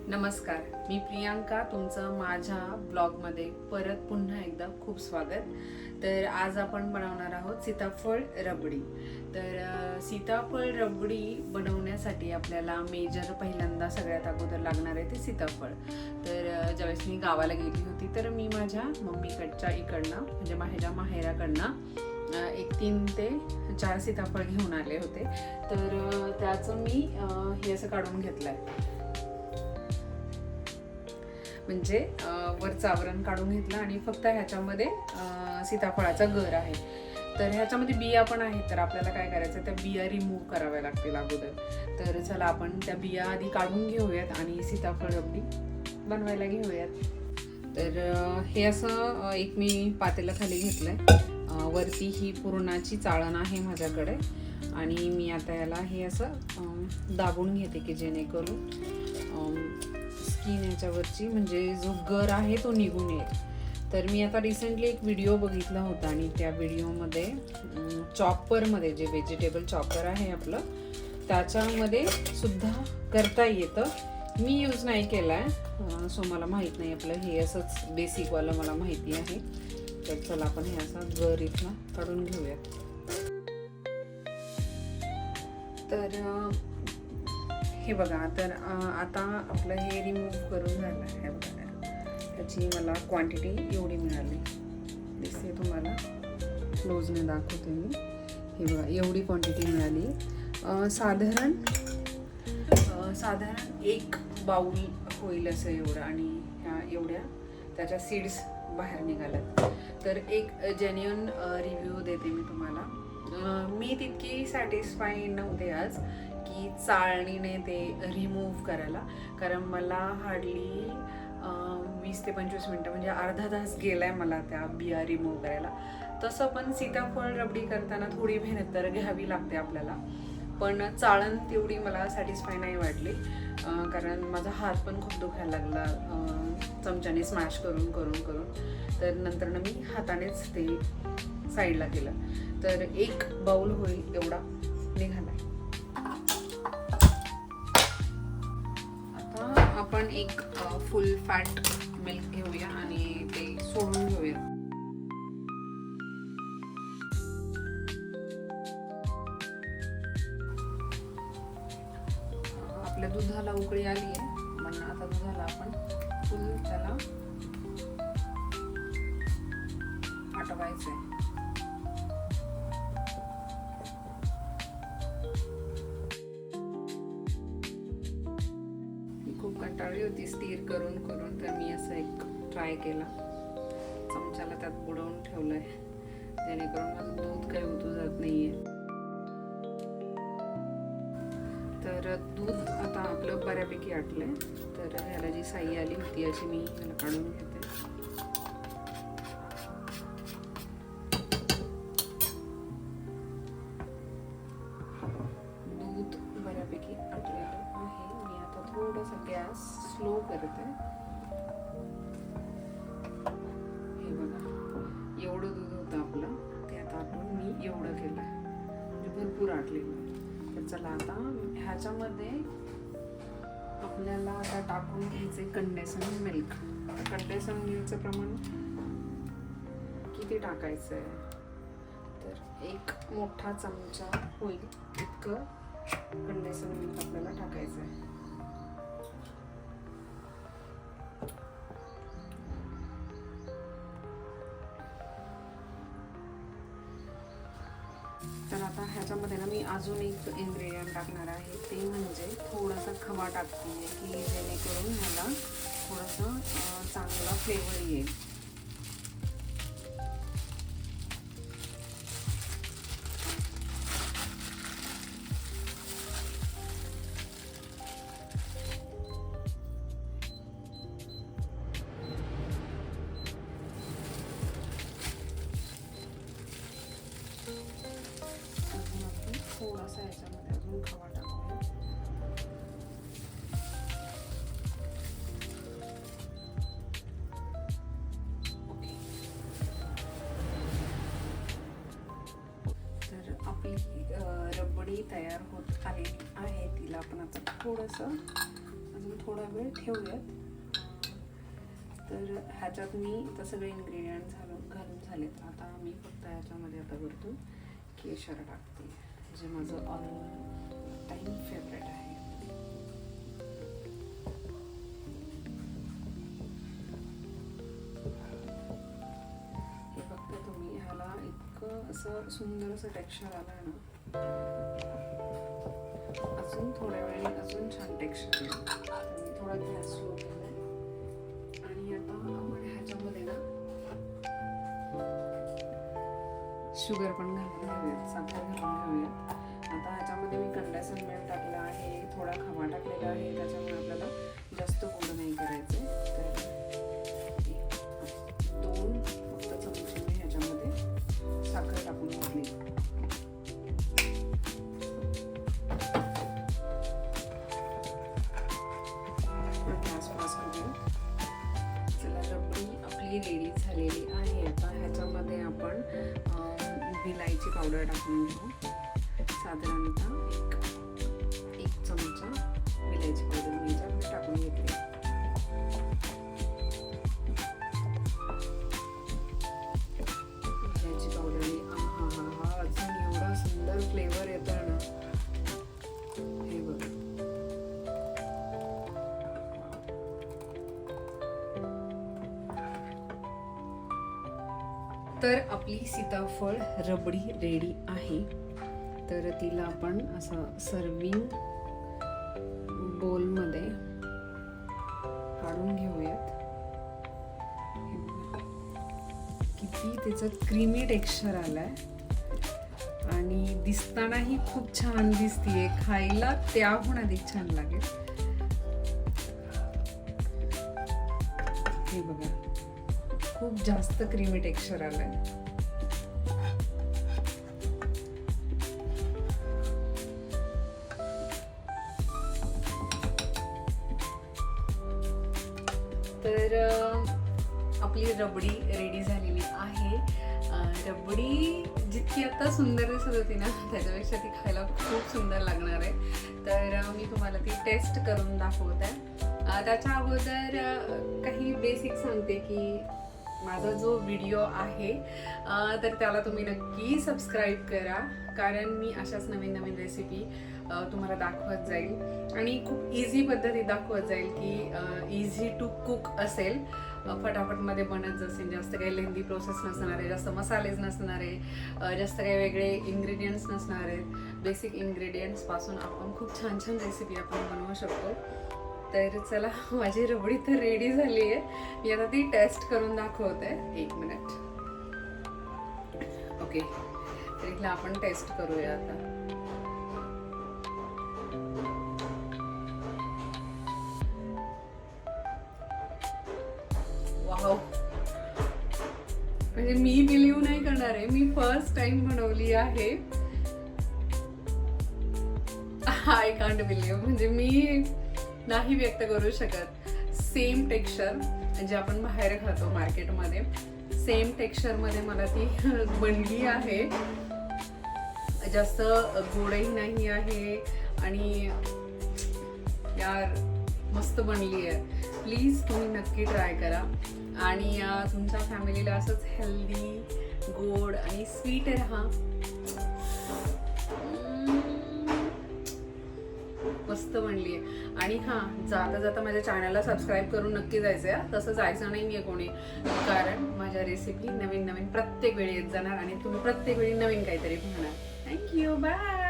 नमस्कार, मी प्रियांका. तुमचं माझ्या ब्लॉगमध्ये परत पुन्हा एकदा खूप स्वागत. तर आज आपण बनवणार आहोत सीताफळ रबडी. तर सीताफळ रबडी बनवण्यासाठी आपल्याला मेजर पहिल्यांदा सगळ्यात अगोदर लागणार आहे ते सीताफळ. तर ज्यावेळेस मी गावाला गेली होती तर मी माझ्या मम्मीकडच्या इकडनं म्हणजे माझ्या माहेराकडनं एक 3 ते 4 सीताफळ घेऊन आले होते. तर त्याचं मी हे असं काढून घेतलंय, म्हणजे वरचं आवरण काढून घेतलं आणि फक्त ह्याच्यामध्ये सीताफळाचा गर आहे. तर ह्याच्यामध्ये बिया पण आहेत, तर आपल्याला काय करायचं, त्या बिया रिमूव्ह कराव्या लागतील अगोदर. तर चला आपण त्या बिया आधी काढून घेऊयात आणि सीताफळ रबडी बनवायला घेऊयात. तर हे असं एक मी पातेलं खाली घेतलंय. वरती ही पुरणाची चाळण आहे माझ्याकडे आणि मी आता याला हे असं दाबून घेते की जेणेकरून स्किन याच्यावरची म्हणजे जो गर आहे तो निघून येईल. तर मी आता रिसेंटली एक व्हिडिओ बघितला होता आणि त्या व्हिडिओमध्ये चॉपरमध्ये जे व्हेजिटेबल चॉपर आहे आपलं त्याच्यामध्ये सुद्धा करता येतं. मी यूज नाही केला आहे, सो मला माहीत नाही. आपलं हे असंच बेसिकवालं मला माहिती आहे. तर चला आपण हे असा गर इथला काढून घेऊयात. तर हे बघा, तर आता आपलं हे रिमूव्ह करून झालं आहे. बघा त्याची मला क्वांटिटी एवढी मिळाली दिसते तुम्हाला, क्लोजने दाखवते मी. हे बघा एवढी क्वांटिटी मिळाली. साधारण 1 बाउल होईल असं एवढं, आणि ह्या एवढ्या त्याच्या सीड्स बाहेर निघाल्यात. तर एक जेन्युइन रिव्ह्यू देते मी तुम्हाला. मी तितकी सॅटिस्फाय नव्हते आज की चाळणीने ते रिमूव्ह करायला, कारण मला हार्डली 20 ते 25 मिनटं म्हणजे अर्धा तास गेलाय मला त्या बिया रिमूव्ह करायला. तसं पण सीताफळ रबडी करताना थोडी मेहनत तर घ्यावी लागते आपल्याला, पण चाळण तेवढी मला सॅटिस्फाय नाही वाटली, कारण माझा हात पण खूप दुखायला लागला चमच्याने स्मॅश करून करून करून. तर नंतर मी हातानेच ते साईडला केलं. तर 1 बाउल होईल एवढा निघाला. आता आपण एक फुल फॅट मिल्क घेऊया आणि ते सोडून घेऊया. आपल्या दुधाला उकळी आली आहे, म्हणून आता दुधाला आपण फुल त्याला आटवायचं आहे. खूप कंटाळली होती स्टीर करून करून, तर मी असं एक ट्राय केला. चमच्याला त्यात बुडवून ठेवलंय जेणेकरून माझं दूध काही उतू जात नाहीये. तर दूध आता आपलं बऱ्यापैकी आटलंय. तर ह्याला जी साई आली होती अशी मी ह्याला काढून घेते. दूध बऱ्यापैकी आटलेलं आहे. मी आता थोडासा गॅस स्लो करते. हे बघा एवढं दूध होतं आपलं, ते आता आटून मी एवढं केलं, म्हणजे भरपूर आटलेलं. तर चला आता ह्याच्यामध्ये आपल्याला आता टाकून घ्यायचे कंडेन्स्ड मिल्क. कंडेन्स्ड मिल्कचं प्रमाण किती टाकायचं आहे, तर 1 मोठा चमचा होईल इतकं कंडेन्स्ड मिल्क आपल्याला टाकायचं आहे. तर आता ह्याच्यामध्ये ना मी अजून एक इन्ग्रेडियंट टाकणार आहे, ते म्हणजे थोडासा खवा टाकते की जेणेकरून ह्याला थोडंसं चांगला फ्लेवर येईल. थोडासा याच्यामध्ये अजून खवा टाकूया. ओके, तर आपली रबडी तयार होत आलेली आहे. तिला आपण आता थोडंसं थोडा वेळ ठेवूयात. तर ह्याच्यात मी आता सगळे इन्ग्रेडियंट घालून झालेत. आता मी फक्त ह्याच्यामध्ये आता वरतून केशर टाकते, जे माझं ऑल टाईम फेवरेट आहे. हे फक्त तुम्ही ह्याला इतकं असं सुंदर असं टेक्स्चर आलं ना, अजून थोड्या वेळाने अजून छान टेक्स्चर येईल. थोडा गॅस स्लो केलाय आणि आता आपण ह्याच्यामध्ये ना शुगर पण घालून घेऊयात, साखर घालून घेऊयात. आता ह्याच्यामध्ये मी कंडेन्स्ड मिल्क टाकलं आहे, थोडा खवा टाकलेला आहे, त्याच्यामुळे आपल्याला जास्त गोड नाही करायचं. तर 2 फक्त चमचे मी ह्याच्यामध्ये साखर टाकून घातली. गॅस पास करूया. चला, रबडी आपली रेडी झालेली आहे. आता ह्याच्यामध्ये आपण विलायची पावडर टाकून घेऊ. साधारणतः एक चमचा विलायची पावडर मी ह्याच्यामध्ये टाकून घेतली. विलायची पावडर, हा अजून एवढा सुंदर फ्लेवर येतो ना, हे बघा. तर आपली सीताफळ रबडी रेडी आहे. तर तिला आपण असं सर्विंग बोलमध्ये काढून घेऊयात. किती त्याचं क्रीमी टेक्स्चर आलंय आणि दिसतानाही खूप छान दिसतीये, खायला त्याहून अधिक छान लागेल. हे बघा, खूप जास्त क्रीमी टेक्स्चर आलंय. तर आपली रबडी रेडी झालेली आहे. रबडी जितकी आता सुंदर दिसत होती ना, त्याच्यापेक्षा ती खायला खूप सुंदर लागणार आहे. तर मी तुम्हाला ती टेस्ट करून दाखवते. त्याच्या अगोदर काही बेसिक सांगते की माझा जो व्हिडिओ आहे तर त्याला तुम्ही नक्की सबस्क्राईब करा, कारण मी अशाच नवीन नवीन रेसिपी तुम्हाला दाखवत जाईल आणि खूप इझी पद्धतीत दाखवत जाईल की इझी टू कुक असेल, फटाफटमध्ये बनत असेल. जास्त काही लेंदी प्रोसेस नसणार आहे, जास्त मसालेच नसणार आहे, जास्त काही वेगळे इन्ग्रेडियंट्स नसणार आहेत. बेसिक इन्ग्रेडियंट्सपासून आपण खूप छान छान रेसिपी आपण बनवू शकतो. तर चला, माझी रबडी तर रेडी झाली आहे. मी आता ती टेस्ट करून दाखवते. 1 मिनिट. ओके, तर इथला आपण टेस्ट करूया आता. वाव, म्हणजे मी बिलीव्ह नाही करणार आहे, मी फर्स्ट टाइम बनवली आहे. आय कांट बिलीव्ह, म्हणजे मी नाही व्यक्त करू शकत. सेम टेक्स्चर जे आपण बाहेर खातो मार्केटमध्ये, सेम टेक्स्चरमध्ये मला ती बनली आहे. जास्त गोडही नाही आहे आणि यार मस्त बनली आहे. प्लीज तुम्ही नक्की ट्राय करा आणि तुमच्या फॅमिलीला असंच हेल्दी, गोड आणि स्वीट राहा. मस्त बनली आहे. आणि हां, जाता जाता माझ्या चॅनलला सबस्क्राईब करून नक्की जायचं आहे. तसं जायचं नाही आहे कोणी, कारण माझ्या रेसिपी नवीन नवीन प्रत्येक वेळी येत जाणार आणि तुम्ही प्रत्येक वेळी नवीन काहीतरी पाहणार. Thank you, bye.